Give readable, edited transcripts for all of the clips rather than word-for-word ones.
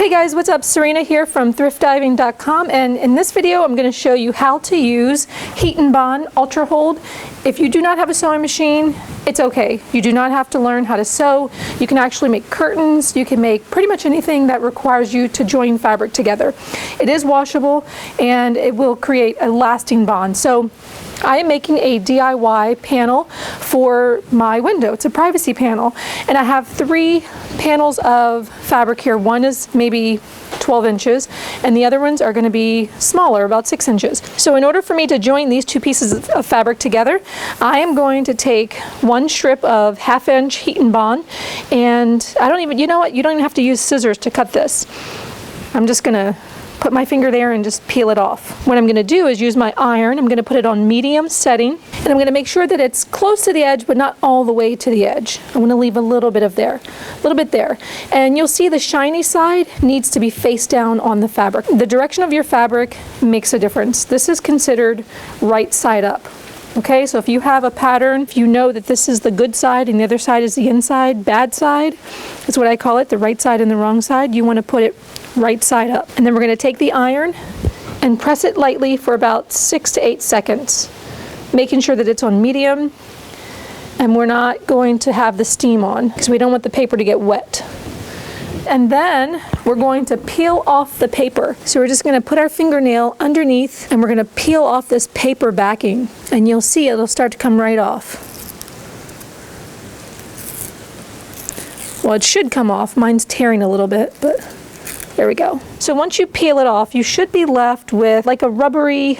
Hey guys, what's up? Serena here from thriftdiving.com, and in this video I'm going to show you how to use Heat and Bond Ultra Hold. If you do not have a sewing machine, it's okay. You do not have to learn how to sew. You can actually make curtains. You can make pretty much anything that requires you to join fabric together. It is washable and it will create a lasting bond. So I am making a DIY panel for my window. It's a privacy panel, and I have 3 panels of fabric here. One is maybe 12 inches and the other ones are going to be smaller, about 6 inches. So in order for me to join these 2 pieces of fabric together, I am going to take 1 strip of 1/2 inch Heat and Bond, and I don't even, you know what, you don't even have to use scissors to cut this. I'm just going to put my finger there and just peel it off. What I'm going to do is use my iron. I'm going to put it on medium setting, and I'm going to make sure that it's close to the edge but not all the way to the edge. I'm going to leave a little bit of there, a little bit there. And you'll see the shiny side needs to be face down on the fabric. The direction of your fabric makes a difference. This is considered right side up. Okay, so if you have a pattern, if you know that this is the good side and the other side is the inside, bad side, that's what I call it, the right side and the wrong side, you want to put it right side up. And then we're going to take the iron and press it lightly for about 6 to 8 seconds, making sure that it's on medium, and we're not going to have the steam on because we don't want the paper to get wet. And then we're going to peel off the paper. So we're just going to put our fingernail underneath and we're going to peel off this paper backing, and you'll see it'll start to come right off. Well, it should come off. Mine's tearing a little bit, but there we go. So once you peel it off, you should be left with like a rubbery,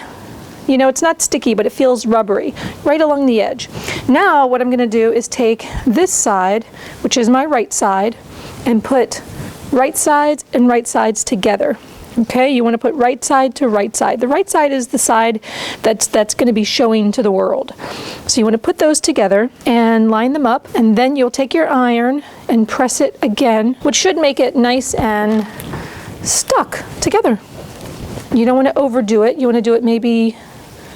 you know, it's not sticky, but it feels rubbery right along the edge. Now what I'm going to do is take this side, which is my right side, and put right sides and right sides together. Okay, you want to put right side to right side. The right side is the side that's going to be showing to the world. So you want to put those together and line them up, and then you'll take your iron and press it again, which should make it nice and stuck together. You don't want to overdo it. You want to do it maybe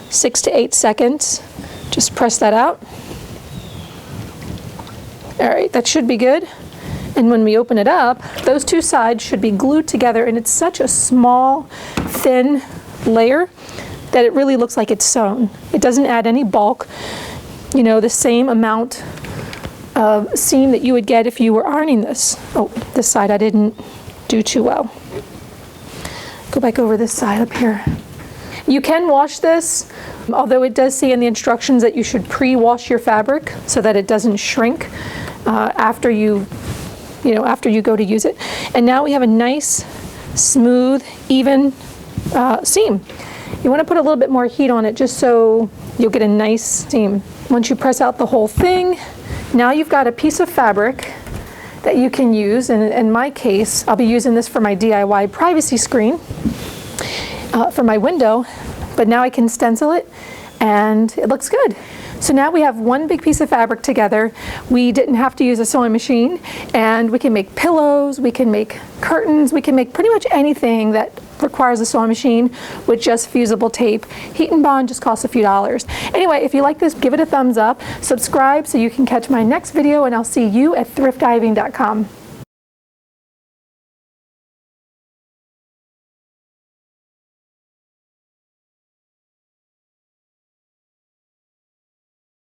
6 to 8 seconds. Just press that out. All right, that should be good. And when we open it up, those 2 sides should be glued together, and it's such a small, thin layer that it really looks like it's sewn. It doesn't add any bulk, you know, the same amount of seam that you would get if you were ironing this. Oh, this side I didn't do too well. Go back over this side up here. You can wash this, although it does say in the instructions that you should pre-wash your fabric so that it doesn't shrink after you go to use it. And now we have a nice, smooth, even seam. You want to put a little bit more heat on it just so you'll get a nice seam. Once you press out the whole thing, now you've got a piece of fabric that you can use. And in my case, I'll be using this for my DIY privacy screen for my window, but now I can stencil it and it looks good. So now we have one big piece of fabric together. We didn't have to use a sewing machine, and we can make pillows, we can make curtains, we can make pretty much anything that requires a sewing machine with just fusible tape. Heat and Bond just costs a few dollars. Anyway, if you like this, give it a thumbs up, subscribe so you can catch my next video, and I'll see you at thriftdiving.com.